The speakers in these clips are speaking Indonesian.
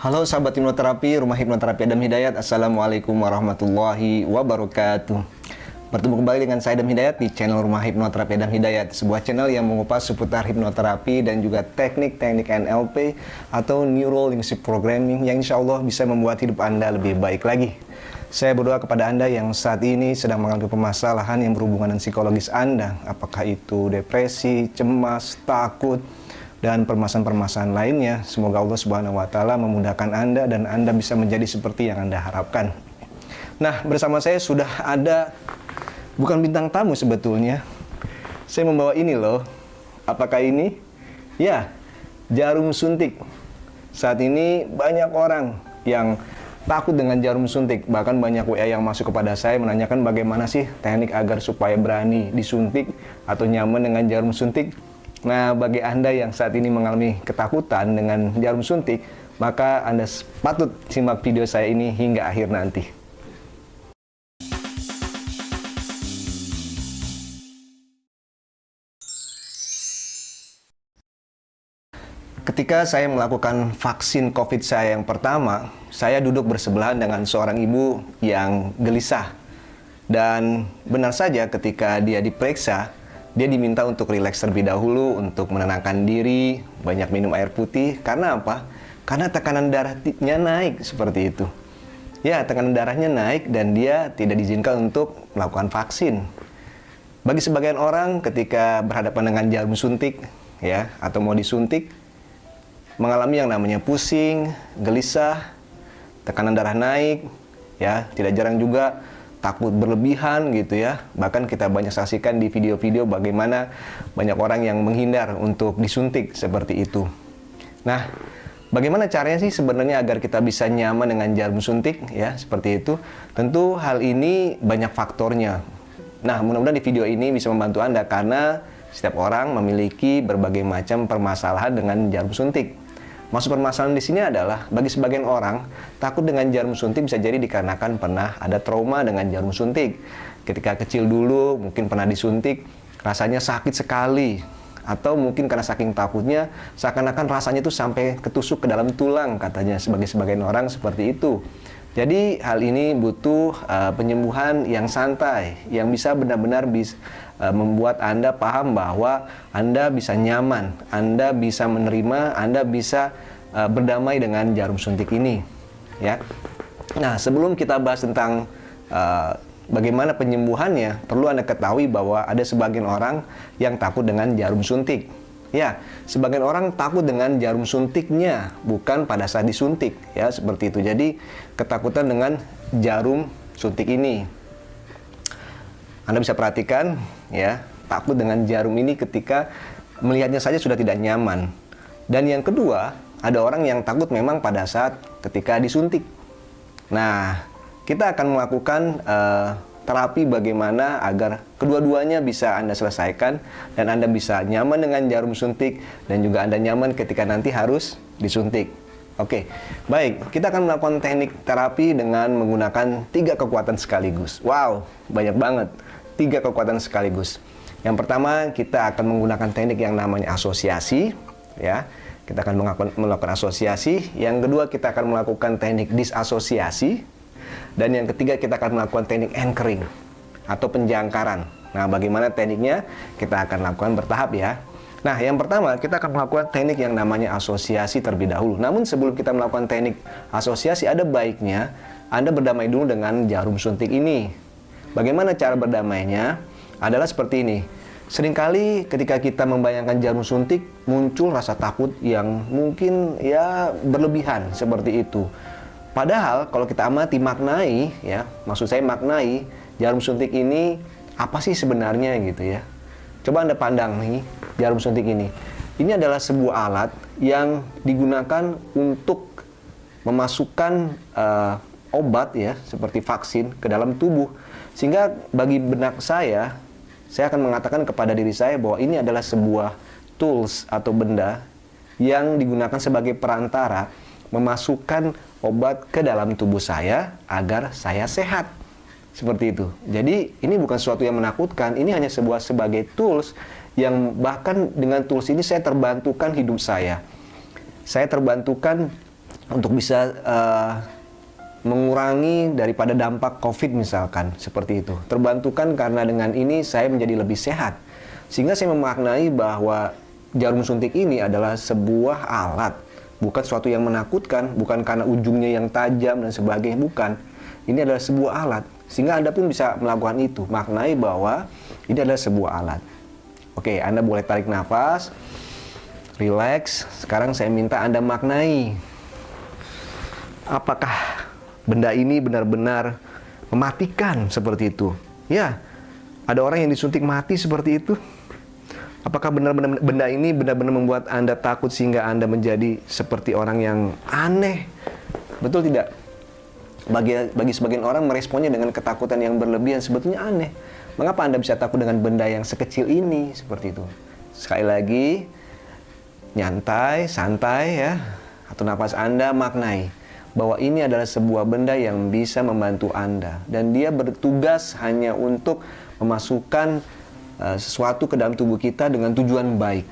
Halo sahabat hipnoterapi, Rumah Hipnoterapi Adam Hidayat. Assalamualaikum warahmatullahi wabarakatuh. Bertemu kembali dengan saya Adam Hidayat di channel Rumah Hipnoterapi Adam Hidayat, sebuah channel yang mengupas seputar hipnoterapi dan juga teknik-teknik NLP atau Neuro Linguistic Programming yang insya Allah bisa membuat hidup Anda lebih baik lagi. Saya berdoa kepada Anda yang saat ini sedang mengalami permasalahan yang berhubungan dengan psikologis Anda, apakah itu depresi, cemas, takut, dan permasalahan-permasalahan lainnya. Semoga Allah Subhanahu wa Ta'ala memudahkan Anda dan Anda bisa menjadi seperti yang Anda harapkan. Nah, bersama saya sudah ada, bukan bintang tamu sebetulnya. Saya membawa ini loh. Apakah ini? Ya, jarum suntik. Saat ini banyak orang yang takut dengan jarum suntik. Bahkan banyak WA yang masuk kepada saya menanyakan bagaimana sih teknik agar supaya berani disuntik atau nyaman dengan jarum suntik. Nah, bagi Anda yang saat ini mengalami ketakutan dengan jarum suntik, maka Anda patut simak video saya ini hingga akhir nanti. Ketika saya melakukan vaksin COVID saya yang pertama, saya duduk bersebelahan dengan seorang ibu yang gelisah. Dan benar saja ketika dia diperiksa, dia diminta untuk rileks terlebih dahulu, untuk menenangkan diri, banyak minum air putih. Karena apa? Karena tekanan darahnya naik seperti itu. Ya, tekanan darahnya naik dan dia tidak diizinkan untuk melakukan vaksin. Bagi sebagian orang ketika berhadapan dengan jarum suntik, ya, atau mau disuntik, mengalami yang namanya pusing, gelisah, tekanan darah naik, ya, tidak jarang juga takut berlebihan gitu ya. Bahkan kita banyak saksikan di video-video bagaimana banyak orang yang menghindar untuk disuntik seperti itu. Nah, bagaimana caranya sih sebenarnya agar kita bisa nyaman dengan jarum suntik ya, seperti itu? Tentu hal ini banyak faktornya. Nah, mudah-mudahan di video ini bisa membantu Anda karena setiap orang memiliki berbagai macam permasalahan dengan jarum suntik. Maksud permasalahan di sini adalah bagi sebagian orang takut dengan jarum suntik bisa jadi dikarenakan pernah ada trauma dengan jarum suntik. Ketika kecil dulu mungkin pernah disuntik, rasanya sakit sekali, atau mungkin karena saking takutnya seakan-akan rasanya itu sampai ketusuk ke dalam tulang, katanya sebagai sebagian orang seperti itu. Jadi hal ini butuh penyembuhan yang santai, yang bisa benar-benar membuat Anda paham bahwa Anda bisa nyaman, Anda bisa menerima, Anda bisa berdamai dengan jarum suntik ini. Ya. Nah, sebelum kita bahas tentang bagaimana penyembuhannya, perlu Anda ketahui bahwa ada sebagian orang yang takut dengan jarum suntik. Ya, sebagian orang takut dengan jarum suntiknya, bukan pada saat disuntik, ya, seperti itu. Jadi, ketakutan dengan jarum suntik ini. Anda bisa perhatikan, ya, takut dengan jarum ini ketika melihatnya saja sudah tidak nyaman. Dan yang kedua, ada orang yang takut memang pada saat ketika disuntik. Nah, kita akan melakukan terapi bagaimana agar kedua-duanya bisa Anda selesaikan dan Anda bisa nyaman dengan jarum suntik dan juga Anda nyaman ketika nanti harus disuntik. Oke, baik, kita akan melakukan teknik terapi dengan menggunakan 3 kekuatan sekaligus. Wow, banyak banget, 3 kekuatan sekaligus. Yang pertama, kita akan menggunakan teknik yang namanya asosiasi, ya. Kita akan melakukan asosiasi. Yang kedua, kita akan melakukan teknik disasosiasi. Dan yang ketiga, kita akan melakukan teknik anchoring atau penjangkaran. Nah, bagaimana tekniknya? Kita akan lakukan bertahap ya. Nah, yang pertama, kita akan melakukan teknik yang namanya asosiasi terlebih dahulu. Namun sebelum kita melakukan teknik asosiasi, ada baiknya Anda berdamai dulu dengan jarum suntik ini. Bagaimana cara berdamainya? Adalah seperti ini. Seringkali ketika kita membayangkan jarum suntik, muncul rasa takut yang mungkin ya berlebihan seperti itu. Padahal kalau kita amati maknai, ya, maksud saya maknai jarum suntik ini apa sih sebenarnya gitu ya. Coba Anda pandang nih jarum suntik ini. Ini adalah sebuah alat yang digunakan untuk memasukkan obat ya, seperti vaksin ke dalam tubuh. Sehingga bagi benak saya akan mengatakan kepada diri saya bahwa ini adalah sebuah tools atau benda yang digunakan sebagai perantara memasukkan obat ke dalam tubuh saya agar saya sehat. Seperti itu. Jadi ini bukan sesuatu yang menakutkan, ini hanya sebagai tools yang bahkan dengan tools ini saya terbantukan hidup saya. Saya terbantukan untuk bisa mengurangi daripada dampak COVID misalkan, seperti itu. Terbantukan karena dengan ini saya menjadi lebih sehat. Sehingga saya memaknai bahwa jarum suntik ini adalah sebuah alat, bukan sesuatu yang menakutkan, bukan karena ujungnya yang tajam dan sebagainya, bukan. Ini adalah sebuah alat, sehingga Anda pun bisa melakukan itu. Maknai bahwa ini adalah sebuah alat. Oke, Anda boleh tarik nafas, relax. Sekarang saya minta Anda maknai, apakah benda ini benar-benar mematikan seperti itu? Ya, ada orang yang disuntik mati seperti itu. Apakah benar-benar benda ini benar-benar membuat Anda takut sehingga Anda menjadi seperti orang yang aneh? Betul tidak? Bagi sebagian orang meresponnya dengan ketakutan yang berlebihan, sebetulnya aneh. Mengapa Anda bisa takut dengan benda yang sekecil ini? Seperti itu. Sekali lagi, nyantai, santai ya. Atau nafas Anda maknai bahwa ini adalah sebuah benda yang bisa membantu Anda. Dan dia bertugas hanya untuk memasukkan sesuatu ke dalam tubuh kita dengan tujuan baik.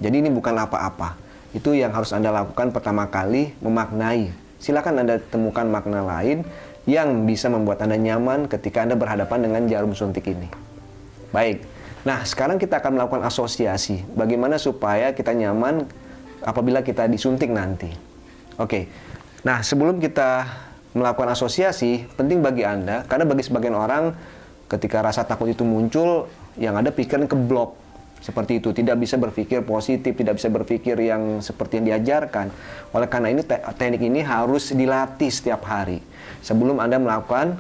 Jadi ini bukan apa-apa. Itu yang harus Anda lakukan pertama kali, memaknai. Silakan Anda temukan makna lain yang bisa membuat Anda nyaman ketika Anda berhadapan dengan jarum suntik ini. Baik. Nah, sekarang kita akan melakukan asosiasi. Bagaimana supaya kita nyaman apabila kita disuntik nanti. Oke. Nah, sebelum kita melakukan asosiasi, penting bagi Anda, karena bagi sebagian orang ketika rasa takut itu muncul, yang ada pikiran keblok seperti itu, tidak bisa berpikir positif, tidak bisa berpikir yang seperti yang diajarkan. Oleh karena ini teknik ini harus dilatih setiap hari sebelum Anda melakukan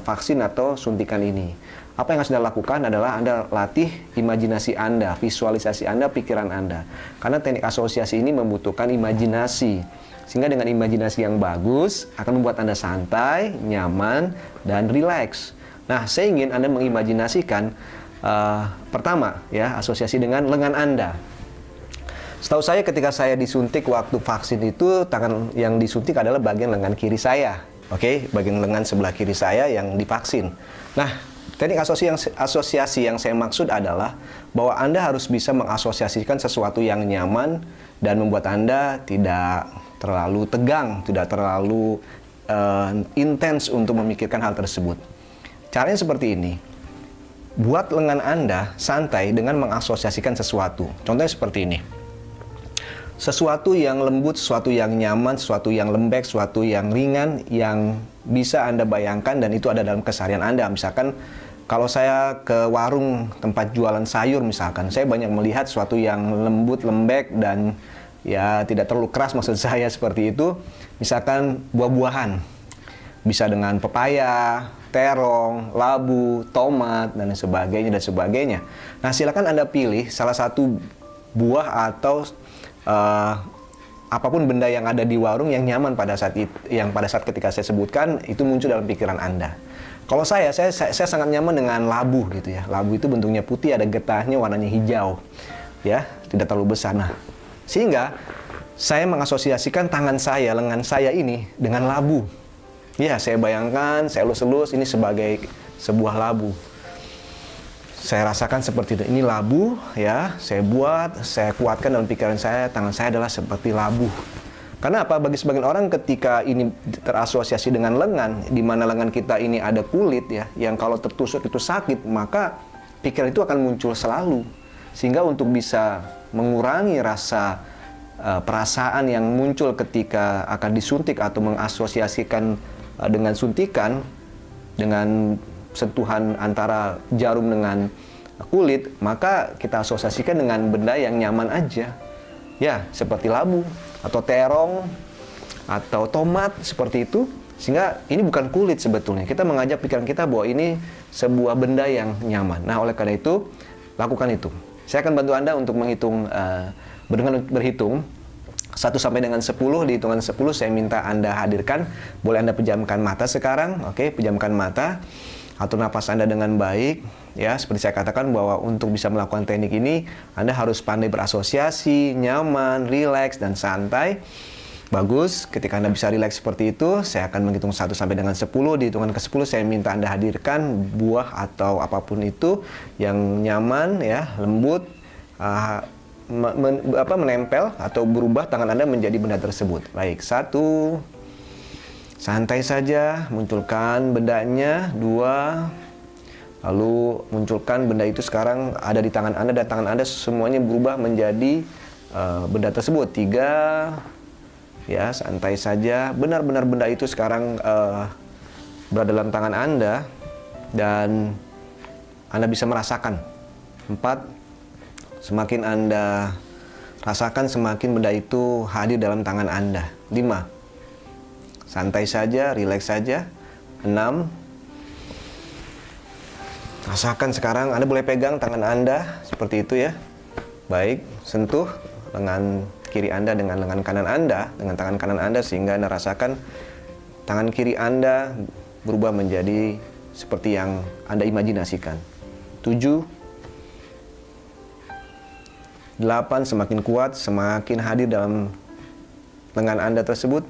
vaksin atau suntikan ini. Apa yang harus Anda lakukan adalah Anda latih imajinasi Anda, visualisasi Anda, pikiran Anda. Karena teknik asosiasi ini membutuhkan imajinasi. Sehingga dengan imajinasi yang bagus akan membuat Anda santai, nyaman, dan rileks. Nah, saya ingin Anda mengimajinasikan pertama ya, asosiasi dengan lengan Anda. Setahu saya ketika saya disuntik waktu vaksin itu, tangan yang disuntik adalah bagian lengan kiri saya. Oke, bagian lengan sebelah kiri saya yang divaksin. Nah, teknik asosiasi yang saya maksud adalah bahwa Anda harus bisa mengasosiasikan sesuatu yang nyaman dan membuat Anda tidak terlalu tegang, tidak terlalu intens untuk memikirkan hal tersebut. Caranya seperti ini. Buat lengan Anda santai dengan mengasosiasikan sesuatu. Contohnya seperti ini. Sesuatu yang lembut, sesuatu yang nyaman, sesuatu yang lembek, sesuatu yang ringan, yang bisa Anda bayangkan dan itu ada dalam keseharian Anda. Misalkan kalau saya ke warung tempat jualan sayur misalkan, saya banyak melihat sesuatu yang lembut, lembek, dan ya tidak terlalu keras, maksud saya seperti itu. Misalkan buah-buahan. Bisa dengan pepaya, terong, labu, tomat, dan sebagainya. Nah, silakan Anda pilih salah satu buah atau apapun benda yang ada di warung yang nyaman pada saat itu, yang pada saat ketika saya sebutkan itu muncul dalam pikiran Anda. Kalau saya sangat nyaman dengan labu gitu ya. Labu itu bentuknya putih, ada getahnya, warnanya hijau. Ya, tidak terlalu besar. Nah, sehingga saya mengasosiasikan tangan saya, lengan saya ini dengan labu. Ya, saya bayangkan, saya elus-elus ini sebagai sebuah labu. Saya rasakan seperti itu. Ini labu, ya. Saya kuatkan dalam pikiran saya, tangan saya adalah seperti labu. Karena apa? Bagi sebagian orang ketika ini terasosiasi dengan lengan, di mana lengan kita ini ada kulit, ya, yang kalau tertusuk itu sakit, maka pikiran itu akan muncul selalu. Sehingga untuk bisa mengurangi rasa perasaan yang muncul ketika akan disuntik atau mengasosiasikan dengan suntikan, dengan sentuhan antara jarum dengan kulit, maka kita asosiasikan dengan benda yang nyaman aja. Ya, seperti labu, atau terong, atau tomat, seperti itu. Sehingga ini bukan kulit sebetulnya. Kita mengajak pikiran kita bahwa ini sebuah benda yang nyaman. Nah, oleh karena itu, lakukan itu. Saya akan bantu Anda untuk menghitung, berhitung 1 sampai dengan 10, di hitungan 10 saya minta Anda hadirkan. Boleh Anda pejamkan mata sekarang, oke, pejamkan mata. Atur napas Anda dengan baik, ya. Seperti saya katakan bahwa untuk bisa melakukan teknik ini, Anda harus pandai berasosiasi, nyaman, rileks, dan santai. Bagus, ketika Anda bisa rileks seperti itu, saya akan menghitung 1 sampai dengan 10. Di hitungan ke-10 saya minta Anda hadirkan buah atau apapun itu yang nyaman, ya, lembut, menempel atau berubah tangan Anda menjadi benda tersebut. Baik, 1, santai saja, munculkan bendanya. 2, lalu munculkan benda itu sekarang ada di tangan Anda dan tangan Anda semuanya berubah menjadi benda tersebut. 3, ya, santai saja, benar-benar benda itu sekarang berada dalam tangan Anda dan Anda bisa merasakan. 4, semakin Anda rasakan, semakin benda itu hadir dalam tangan Anda. 5, santai saja, rileks saja. 6, rasakan sekarang Anda boleh pegang tangan Anda seperti itu ya. Baik, sentuh lengan kiri Anda dengan lengan kanan Anda, dengan tangan kanan Anda, sehingga Anda rasakan tangan kiri Anda berubah menjadi seperti yang Anda imajinasikan. 7, 8, semakin kuat, semakin hadir dalam lengan Anda tersebut.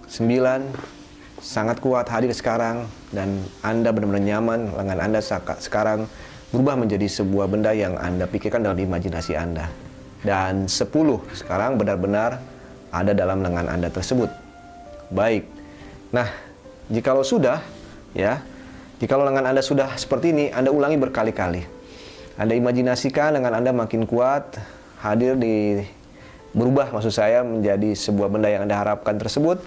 9, sangat kuat hadir sekarang dan Anda benar-benar nyaman. Lengan Anda sekarang berubah menjadi sebuah benda yang Anda pikirkan dalam imajinasi Anda. Dan 10, sekarang benar-benar ada dalam lengan Anda tersebut. Baik. Nah, jikalau sudah, ya, jikalau lengan Anda sudah seperti ini, Anda ulangi berkali-kali. Anda imajinasikan lengan Anda makin kuat, berubah maksud saya menjadi sebuah benda yang Anda harapkan tersebut,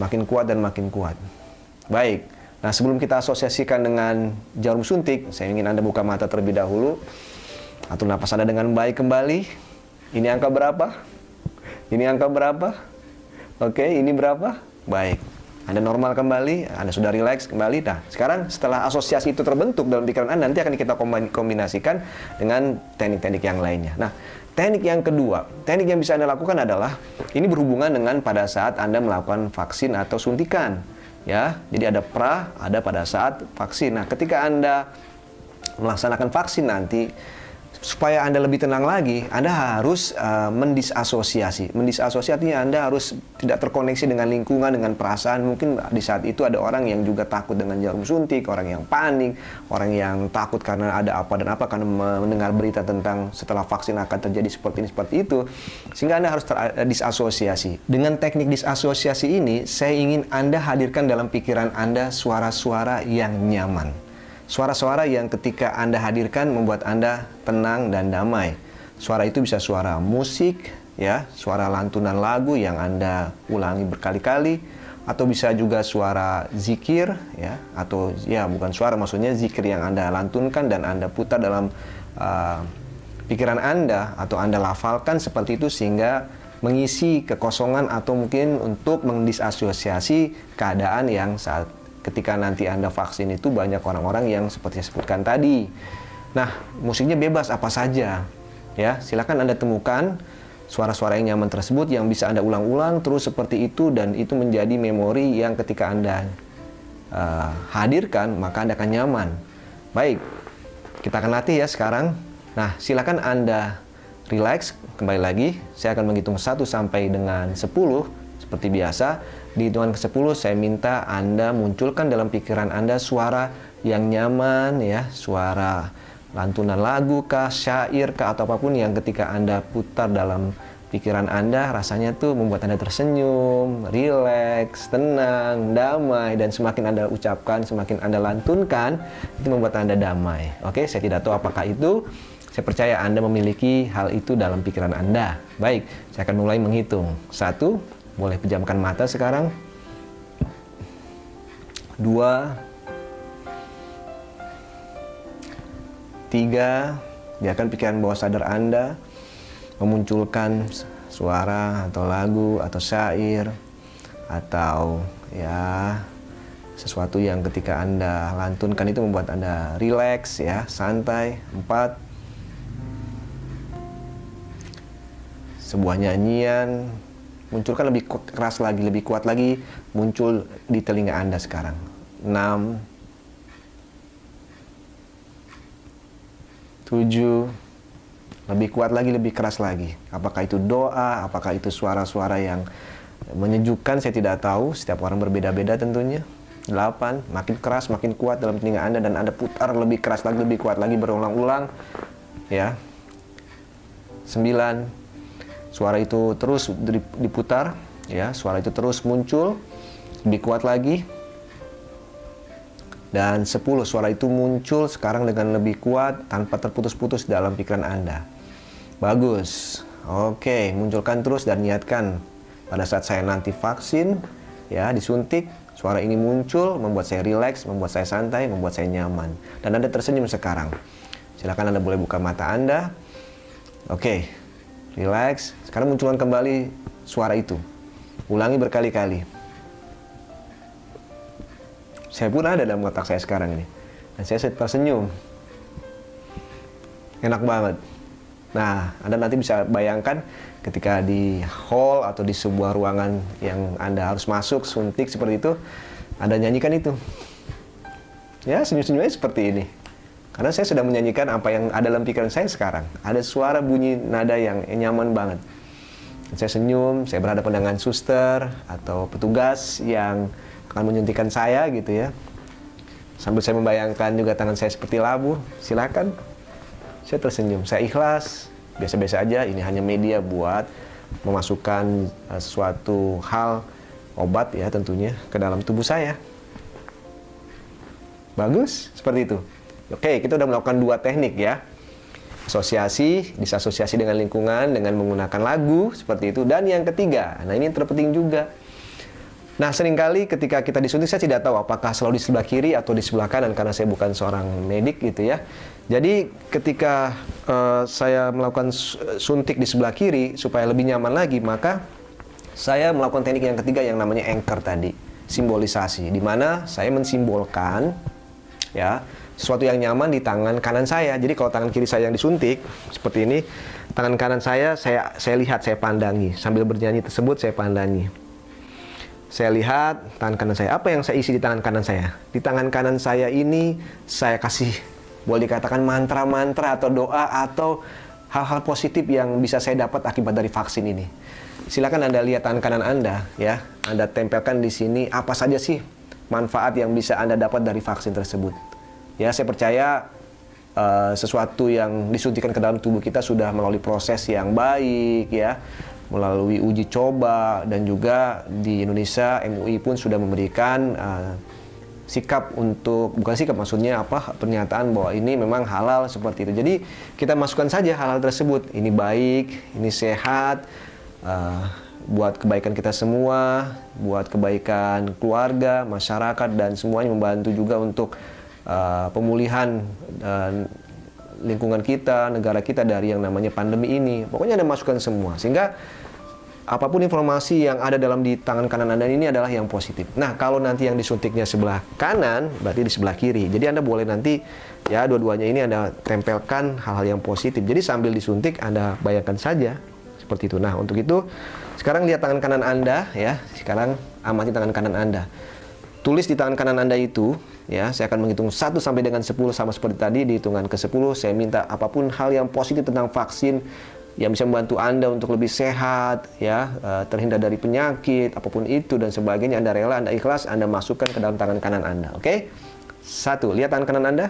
makin kuat dan makin kuat. Baik, nah sebelum kita asosiasikan dengan jarum suntik, saya ingin Anda buka mata terlebih dahulu. Atur napas Anda dengan baik kembali. Ini angka berapa? Ini angka berapa? Oke, ini berapa? Baik. Anda normal kembali, Anda sudah rileks kembali. Nah, sekarang setelah asosiasi itu terbentuk dalam pikiran Anda, nanti akan kita kombinasikan dengan teknik-teknik yang lainnya. Nah, teknik yang kedua, teknik yang bisa Anda lakukan adalah, ini berhubungan dengan pada saat Anda melakukan vaksin atau suntikan. Ya, jadi ada pra, ada pada saat vaksin. Nah, ketika Anda melaksanakan vaksin nanti, supaya Anda lebih tenang lagi, Anda harus mendisasosiasi. Mendisasiasi artinya Anda harus tidak terkoneksi dengan lingkungan, dengan perasaan. Mungkin di saat itu ada orang yang juga takut dengan jarum suntik, orang yang panik, orang yang takut karena ada apa dan apa, karena mendengar berita tentang setelah vaksin akan terjadi seperti ini, seperti itu. Sehingga Anda harus disasosiasi. Dengan teknik disasosiasi ini, saya ingin Anda hadirkan dalam pikiran Anda suara-suara yang nyaman. Suara-suara yang ketika Anda hadirkan membuat Anda tenang dan damai. Suara itu bisa suara musik, ya, suara lantunan lagu yang Anda ulangi berkali-kali, atau bisa juga suara zikir, ya, atau ya bukan suara, maksudnya zikir yang Anda lantunkan dan Anda putar dalam pikiran Anda atau Anda lafalkan seperti itu, sehingga mengisi kekosongan atau mungkin untuk mendisasosiasi keadaan yang saat ketika nanti Anda vaksin itu banyak orang-orang yang seperti saya sebutkan tadi. Nah, musiknya bebas apa saja. Ya, silakan Anda temukan suara-suara yang nyaman tersebut yang bisa Anda ulang-ulang terus seperti itu, dan itu menjadi memori yang ketika Anda hadirkan, maka Anda akan nyaman. Baik, kita akan latih ya sekarang. Nah, silakan Anda relax, kembali lagi. Saya akan menghitung 1 sampai dengan 10 seperti biasa. Di hitungan ke-10 saya minta Anda munculkan dalam pikiran Anda suara yang nyaman, ya, suara lantunan lagu kah, syair kah, atau apapun yang ketika Anda putar dalam pikiran Anda rasanya tuh membuat Anda tersenyum, rileks, tenang, damai, dan semakin Anda ucapkan, semakin Anda lantunkan, itu membuat Anda damai. Oke, saya tidak tahu apakah itu. Saya percaya Anda memiliki hal itu dalam pikiran Anda. Baik, saya akan mulai menghitung. 1, boleh pejamkan mata sekarang. 2, 3, biarkan pikiran bawah sadar Anda memunculkan suara atau lagu atau syair atau ya sesuatu yang ketika Anda lantunkan itu membuat Anda rileks, ya, santai. 4, sebuah nyanyian, munculkan lebih keras lagi, lebih kuat lagi, muncul di telinga Anda sekarang. 6, 7, lebih kuat lagi, lebih keras lagi. Apakah itu doa, apakah itu suara-suara yang menyejukkan, saya tidak tahu. Setiap orang berbeda-beda tentunya. 8, makin keras, makin kuat dalam telinga Anda, dan Anda putar lebih keras lagi, lebih kuat lagi, berulang-ulang. Ya. 9. Suara itu terus diputar, ya, suara itu terus muncul, lebih kuat lagi. Dan 10, suara itu muncul sekarang dengan lebih kuat tanpa terputus-putus dalam pikiran Anda. Bagus. Oke, munculkan terus dan niatkan pada saat saya nanti vaksin, ya, disuntik, suara ini muncul, membuat saya rileks, membuat saya santai, membuat saya nyaman. Dan Anda tersenyum sekarang. Silakan Anda boleh buka mata Anda. Oke, rileks. Sekarang munculkan kembali suara itu. Ulangi berkali-kali. Saya pun ada dalam otak saya sekarang ini. Dan saya tersenyum. Enak banget. Nah, Anda nanti bisa bayangkan ketika di hall atau di sebuah ruangan yang Anda harus masuk, suntik seperti itu, Anda nyanyikan itu. Ya, senyum-senyumnya seperti ini. Karena saya sudah menyanyikan apa yang ada dalam pikiran saya sekarang. Ada suara bunyi nada yang nyaman banget. Saya senyum, saya berhadapan dengan suster atau petugas yang akan menyuntikkan saya gitu ya. Sambil saya membayangkan juga tangan saya seperti labu. Silakan. Saya tersenyum, saya ikhlas. Biasa-biasa aja, ini hanya media buat memasukkan sesuatu hal obat ya tentunya ke dalam tubuh saya. Bagus, seperti itu. Oke, kita udah melakukan 2 teknik ya. Asosiasi, disasosiasi dengan lingkungan dengan menggunakan lagu seperti itu. Dan yang ketiga, nah ini yang terpenting juga. Nah, seringkali ketika kita disuntik, saya tidak tahu apakah selalu di sebelah kiri atau di sebelah kanan, karena saya bukan seorang medik gitu ya. Jadi ketika saya melakukan suntik di sebelah kiri supaya lebih nyaman lagi, maka saya melakukan teknik yang ketiga yang namanya anchor tadi, simbolisasi, di mana saya mensimbolkan ya sesuatu yang nyaman di tangan kanan saya. Jadi kalau tangan kiri saya yang disuntik seperti ini, tangan kanan saya lihat, saya pandangi, sambil bernyanyi tersebut saya pandangi. Saya lihat tangan kanan saya, apa yang saya isi di tangan kanan saya? Di tangan kanan saya ini saya kasih, boleh dikatakan mantra-mantra atau doa atau hal-hal positif yang bisa saya dapat akibat dari vaksin ini. Silakan Anda lihat tangan kanan Anda ya. Anda tempelkan di sini apa saja sih manfaat yang bisa Anda dapat dari vaksin tersebut. Ya, saya percaya sesuatu yang disuntikan ke dalam tubuh kita sudah melalui proses yang baik ya, melalui uji coba, dan juga di Indonesia MUI pun sudah memberikan sikap untuk, bukan sikap maksudnya apa, pernyataan bahwa ini memang halal seperti itu. Jadi kita masukkan saja hal-hal tersebut, ini baik, ini sehat, buat kebaikan kita semua, buat kebaikan keluarga, masyarakat, dan semuanya, membantu juga untuk pemulihan lingkungan kita, negara kita dari yang namanya pandemi ini. Pokoknya Anda masukkan semua, sehingga apapun informasi yang ada dalam di tangan kanan Anda ini adalah yang positif. Nah, kalau nanti yang disuntiknya sebelah kanan, berarti di sebelah kiri. Jadi Anda boleh nanti, ya, dua-duanya ini Anda tempelkan hal-hal yang positif. Jadi sambil disuntik, Anda bayangkan saja seperti itu. Nah, untuk itu, sekarang lihat tangan kanan Anda, ya. Sekarang amati tangan kanan Anda. Tulis di tangan kanan Anda itu, ya, saya akan menghitung 1 sampai dengan 10 sama seperti tadi. Di hitungan ke-10 saya minta apapun hal yang positif tentang vaksin yang bisa membantu Anda untuk lebih sehat, ya, terhindar dari penyakit, apapun itu dan sebagainya. Anda rela, Anda ikhlas, Anda masukkan ke dalam tangan kanan Anda. Oke? 1, lihat tangan kanan Anda.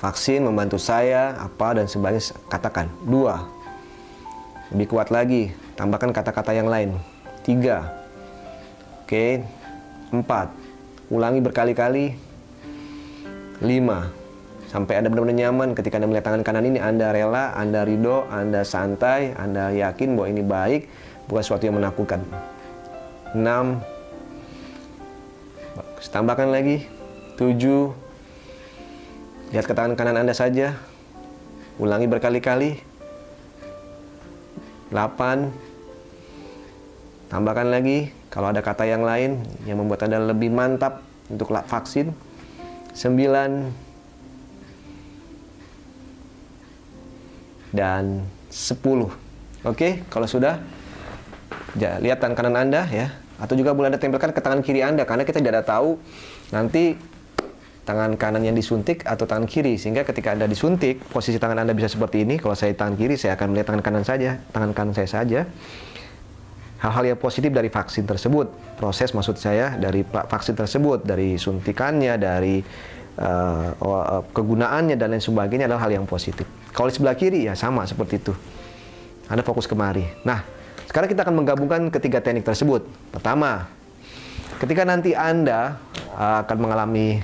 Vaksin membantu saya, apa dan sebagainya, katakan. 2, lebih kuat lagi, tambahkan kata-kata yang lain. 3, oke. 4, ulangi berkali-kali. 5, sampai Anda benar-benar nyaman ketika Anda melihat tangan kanan ini. Anda rela, Anda ridho, Anda santai, Anda yakin bahwa ini baik, bukan sesuatu yang menakutkan. 6, tambahkan lagi. 7, lihat ke tangan kanan Anda saja, ulangi berkali-kali. 8, tambahkan lagi kalau ada kata yang lain yang membuat Anda lebih mantap untuk vaksin. 9, dan 10. Oke, kalau sudah, lihat tangan kanan Anda ya, atau juga boleh Anda tempelkan ke tangan kiri Anda, karena kita tidak tahu nanti tangan kanan yang disuntik atau tangan kiri, sehingga ketika Anda disuntik, posisi tangan Anda bisa seperti ini. Kalau saya tangan kiri, saya akan melihat tangan kanan saya saja. Hal-hal yang positif dari vaksin tersebut, proses maksud saya dari vaksin tersebut, dari suntikannya, dari kegunaannya dan lain sebagainya adalah hal yang positif. Kalau di sebelah kiri ya sama seperti itu. Anda fokus kemari. Nah, sekarang kita akan menggabungkan ketiga teknik tersebut. Pertama, ketika nanti Anda akan mengalami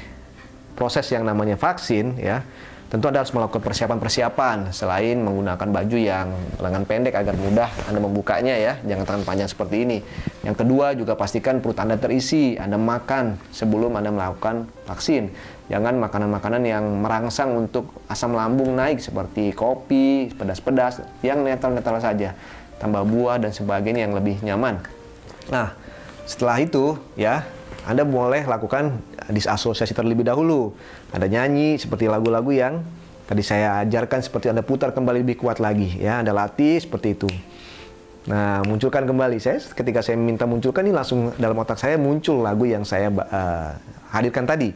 proses yang namanya vaksin, ya, tentu Anda harus melakukan persiapan-persiapan selain menggunakan baju yang lengan pendek agar mudah Anda membukanya, ya, jangan tangan panjang seperti ini. Yang kedua, juga pastikan perut Anda terisi. Anda makan sebelum Anda melakukan vaksin. Jangan makanan-makanan yang merangsang untuk asam lambung naik seperti kopi, pedas-pedas, yang netral-netral saja. Tambah buah dan sebagainya yang lebih nyaman. Nah, setelah itu, ya, Anda boleh lakukan disasosiasi terlebih dahulu. Anda nyanyi seperti lagu-lagu yang tadi saya ajarkan, seperti Anda putar kembali lebih kuat lagi, ya. Anda latih seperti itu. Nah, munculkan kembali. Ketika saya minta munculkan, ini langsung dalam otak saya muncul lagu yang saya hadirkan tadi.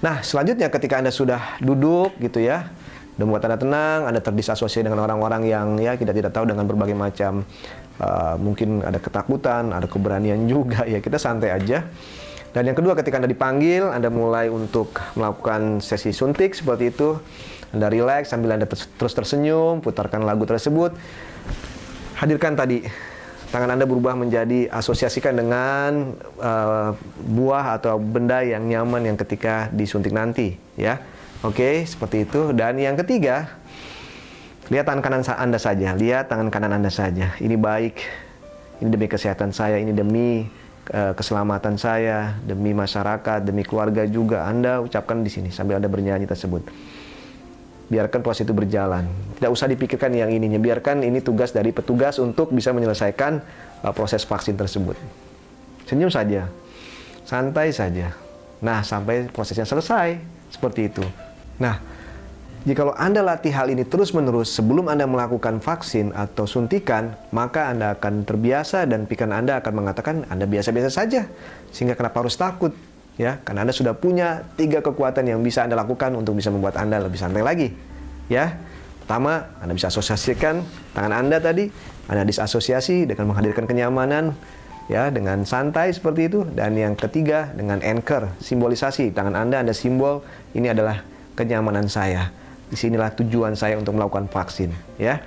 Nah, selanjutnya ketika Anda sudah duduk gitu, ya, dan membuat Anda tenang, Anda terdisasosiasi dengan orang-orang yang, ya, kita tidak tahu, dengan berbagai macam mungkin ada ketakutan, ada keberanian juga, ya, kita santai aja. Dan yang kedua, ketika Anda dipanggil, Anda mulai untuk melakukan sesi suntik seperti itu. Anda rileks sambil Anda terus tersenyum, putarkan lagu tersebut. Hadirkan tadi, tangan Anda berubah menjadi asosiasikan dengan buah atau benda yang nyaman yang ketika disuntik nanti, ya. Oke, seperti itu. Dan yang ketiga, lihat tangan kanan Anda saja, lihat tangan kanan Anda saja. Ini baik, ini demi kesehatan saya, ini demi keselamatan saya, demi masyarakat, demi keluarga juga. Anda ucapkan di sini sambil Anda bernyanyi tersebut. Biarkan proses itu berjalan. Tidak usah dipikirkan yang ininya. Biarkan ini tugas dari petugas untuk bisa menyelesaikan proses vaksin tersebut. Senyum saja, santai saja. Nah, sampai prosesnya selesai. Seperti itu. Nah, jikalau Anda latih hal ini terus-menerus sebelum Anda melakukan vaksin atau suntikan, maka Anda akan terbiasa dan pikiran Anda akan mengatakan Anda biasa-biasa saja. Sehingga kenapa harus takut? Ya, karena Anda sudah punya 3 kekuatan yang bisa Anda lakukan untuk bisa membuat Anda lebih santai lagi. Ya, pertama, Anda bisa asosiasikan tangan Anda tadi, Anda disasosiasi dengan menghadirkan kenyamanan, ya, dengan santai seperti itu. Dan yang ketiga, dengan anchor, simbolisasi tangan Anda simbol, ini adalah kenyamanan saya. Disinilah tujuan saya untuk melakukan vaksin, ya.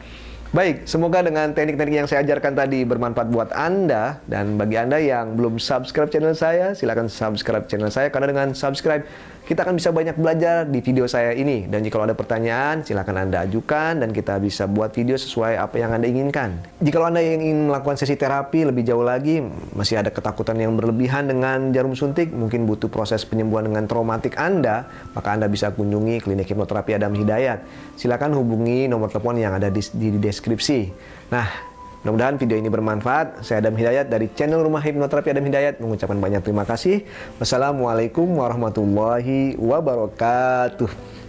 Baik, semoga dengan teknik-teknik yang saya ajarkan tadi bermanfaat buat Anda. Dan bagi Anda yang belum subscribe channel saya, silakan subscribe channel saya. Karena dengan subscribe, kita akan bisa banyak belajar di video saya ini. Dan jika ada pertanyaan, silakan Anda ajukan dan kita bisa buat video sesuai apa yang Anda inginkan. Jika Anda yang ingin melakukan sesi terapi lebih jauh lagi, masih ada ketakutan yang berlebihan dengan jarum suntik, mungkin butuh proses penyembuhan dengan traumatik Anda, maka Anda bisa kunjungi klinik hipnoterapi Adam Hidayat. Silakan hubungi nomor telepon yang ada di deskripsi. Nah, mudah-mudahan video ini bermanfaat. Saya Adam Hidayat dari channel Rumah Hipnoterapi Adam Hidayat mengucapkan banyak terima kasih. Wassalamualaikum warahmatullahi wabarakatuh.